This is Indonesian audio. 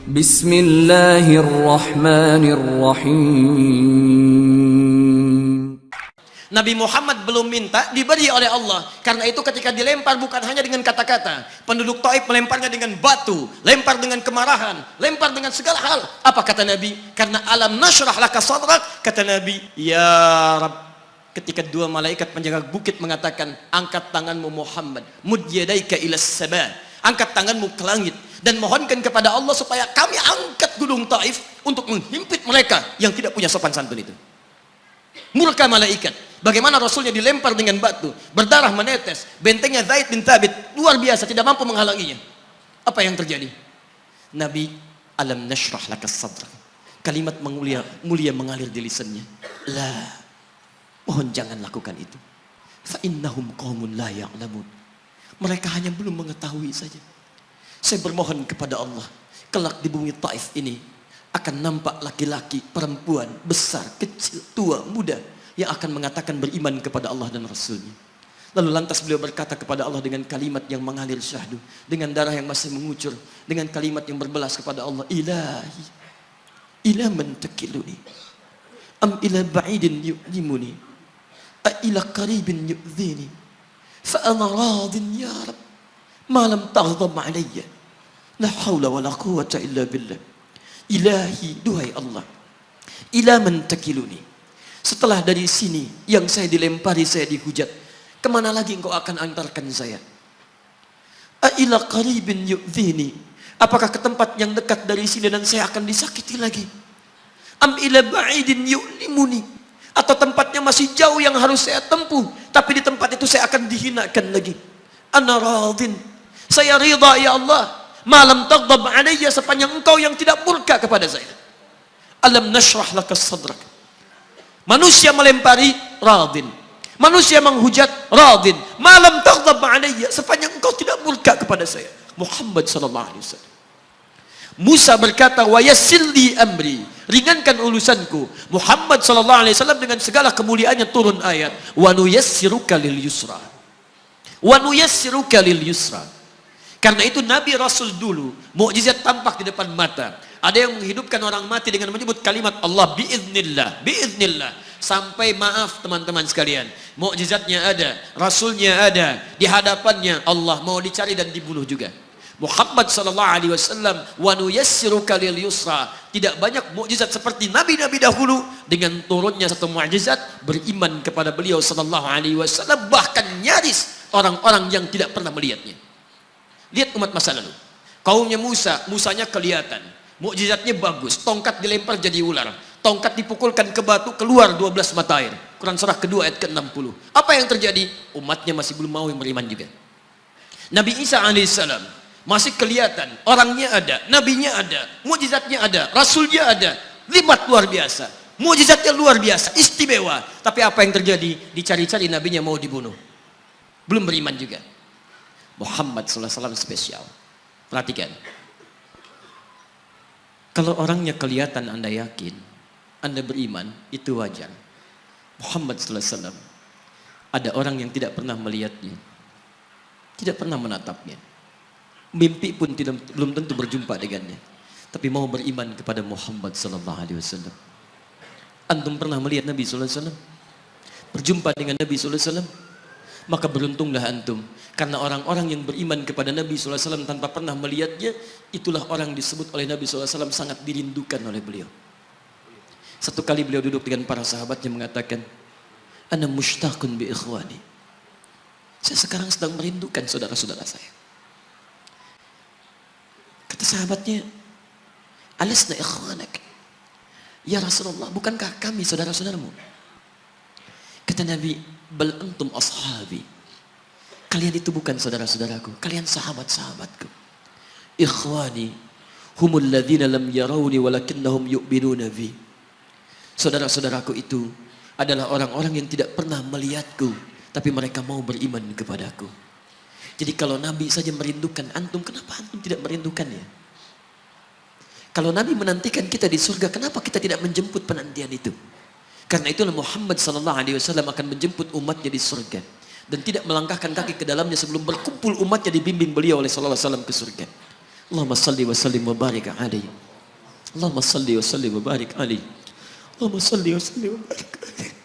Bismillahirrahmanirrahim. Nabi Muhammad belum minta, diberi oleh Allah. Karena itu ketika dilempar bukan hanya dengan kata-kata. Penduduk Taif melemparnya dengan batu, lempar dengan kemarahan, lempar dengan segala hal. Apa kata Nabi? Karena alam nashrah laka sadrak, kata Nabi, ya Rabb. Ketika dua malaikat penjaga bukit mengatakan, angkat tanganmu Muhammad, mud yadaika ilas sama, angkat tanganmu ke langit dan mohonkan kepada Allah supaya kami angkat gunung Taif untuk menghimpit mereka yang tidak punya sopan santun itu. Murka malaikat. Bagaimana Rasulnya dilempar dengan batu, berdarah menetes, bentengnya Zaid bin Thabit luar biasa, tidak mampu menghalanginya. Apa yang terjadi? Nabi, alam nashrah laka sadrak. Kalimat mulia mengalir di lisannya. La, mohon jangan lakukan itu. Fa innahum qaumun la ya'lamun. Mereka hanya belum mengetahui saja. Saya bermohon kepada Allah, kelak di bumi Taif ini akan nampak laki-laki, perempuan, besar, kecil, tua, muda yang akan mengatakan beriman kepada Allah dan Rasulnya. Lalu lantas beliau berkata kepada Allah dengan kalimat yang mengalir syahdu, dengan darah yang masih mengucur, dengan kalimat yang berbelas kepada Allah, Ilahi, ila man takiluni, am ila ba'idin yu'limuni, a ila qaribin yu'zini, fa ana radin ya Rab, ma lam taghdab alayya, la hawla wa la quwwata illa billah. Ilahi, duhai Allah, ila man takiluni, setelah dari sini yang saya dilempari, saya dihujat, kemana lagi engkau akan antarkan saya? A'ila qaribin yu'dhini, apakah ke tempat yang dekat dari sini dan saya akan disakiti lagi? Am ila ba'idin yu'limuni, atau tempatnya masih jauh yang harus saya tempuh, tapi di tempat itu saya akan dihinakan lagi. Ana radin, saya ridha ya Allah, malam taghdab alayya, sepanjang engkau yang tidak murka kepada saya. Alam nashrah laka sadrak. Manusia melempari, radin. Manusia menghujat, radin. Malam taghdab alayya, sepanjang engkau tidak murka kepada saya. Muhammad sallallahu alaihi wasallam. Musa berkata, wa yassir li amri, ringankan urusanku. Muhammad sallallahu alaihi wasallam dengan segala kemuliaannya turun ayat, wa nuyassiruka lil yusra. Wa nuyassiruka lil yusra. Karena itu Nabi Rasul dulu mukjizat tampak di depan mata. Ada yang menghidupkan orang mati dengan menyebut kalimat Allah biiznillah, biiznillah. Sampai maaf teman-teman sekalian, mukjizatnya ada, Rasulnya ada, di hadapannya Allah mau dicari dan dibunuh juga. Muhammad sallallahu alaihi wasallam, wa nuyassiruka lil yusra. Tidak banyak mukjizat seperti nabi-nabi dahulu dengan turunnya satu mukjizat beriman kepada beliau sallallahu alaihi wasallam, bahkan nyaris orang-orang yang tidak pernah melihatnya. Lihat umat masa lalu. Kaumnya Musa, Musanya kelihatan. Mukjizatnya bagus. Tongkat dilempar jadi ular. Tongkat dipukulkan ke batu, keluar 12 mata air. Quran surah kedua ayat ke-60. Apa yang terjadi? Umatnya masih belum mau yang beriman juga. Nabi Isa alaihissalam masih kelihatan. Orangnya ada, nabinya ada, mukjizatnya ada, rasulnya ada. Libat luar biasa. Mukjizatnya luar biasa, istimewa. Tapi apa yang terjadi? Dicari-cari nabinya mau dibunuh. Belum beriman juga. Muhammad sallallahu alaihi wasallam spesial. Perhatikan. Kalau orangnya kelihatan Anda yakin, Anda beriman, itu wajar. Muhammad sallallahu alaihi wasallam, ada orang yang tidak pernah melihatnya, tidak pernah menatapnya, mimpi pun belum tentu berjumpa dengannya, tapi mau beriman kepada Muhammad sallallahu alaihi wasallam. Antum pernah melihat Nabi sallallahu alaihi wasallam? Berjumpa dengan Nabi sallallahu alaihi wasallam? Maka beruntunglah antum, karena orang-orang yang beriman kepada Nabi SAW tanpa pernah melihatnya, itulah orang disebut oleh Nabi SAW sangat dirindukan oleh beliau. Satu kali beliau duduk dengan para sahabatnya mengatakan, ana mushtaqun bi ikhwani, saya sekarang sedang merindukan saudara-saudara saya. Kata sahabatnya, alasna ikhwanak ya Rasulullah, bukankah kami saudara-saudaramu? Kata Nabi, bal antum ashabi, kalian itu bukan saudara-saudaraku, kalian sahabat-sahabatku. Ikhwani humul ladzina lam yarawni walakinnahum yu'minuna bi. Saudara-saudaraku itu adalah orang-orang yang tidak pernah melihatku, tapi mereka mau beriman kepadaku. Jadi kalau Nabi saja merindukan antum, kenapa antum tidak merindukannya? Kalau Nabi menantikan kita di surga, kenapa kita tidak menjemput penantian itu? Karena itulah Muhammad sallallahu alaihi wasallam akan menjemput umatnya di surga dan tidak melangkahkan kaki ke dalamnya sebelum berkumpul umatnya dibimbing beliau oleh sallallahu alaihi wasallam ke surga. Allahumma salli wa sallim wa barik alaihi. Allahumma salli wa sallim wa barik alaihi. Allahumma salli wa sallim wa barik alaihi.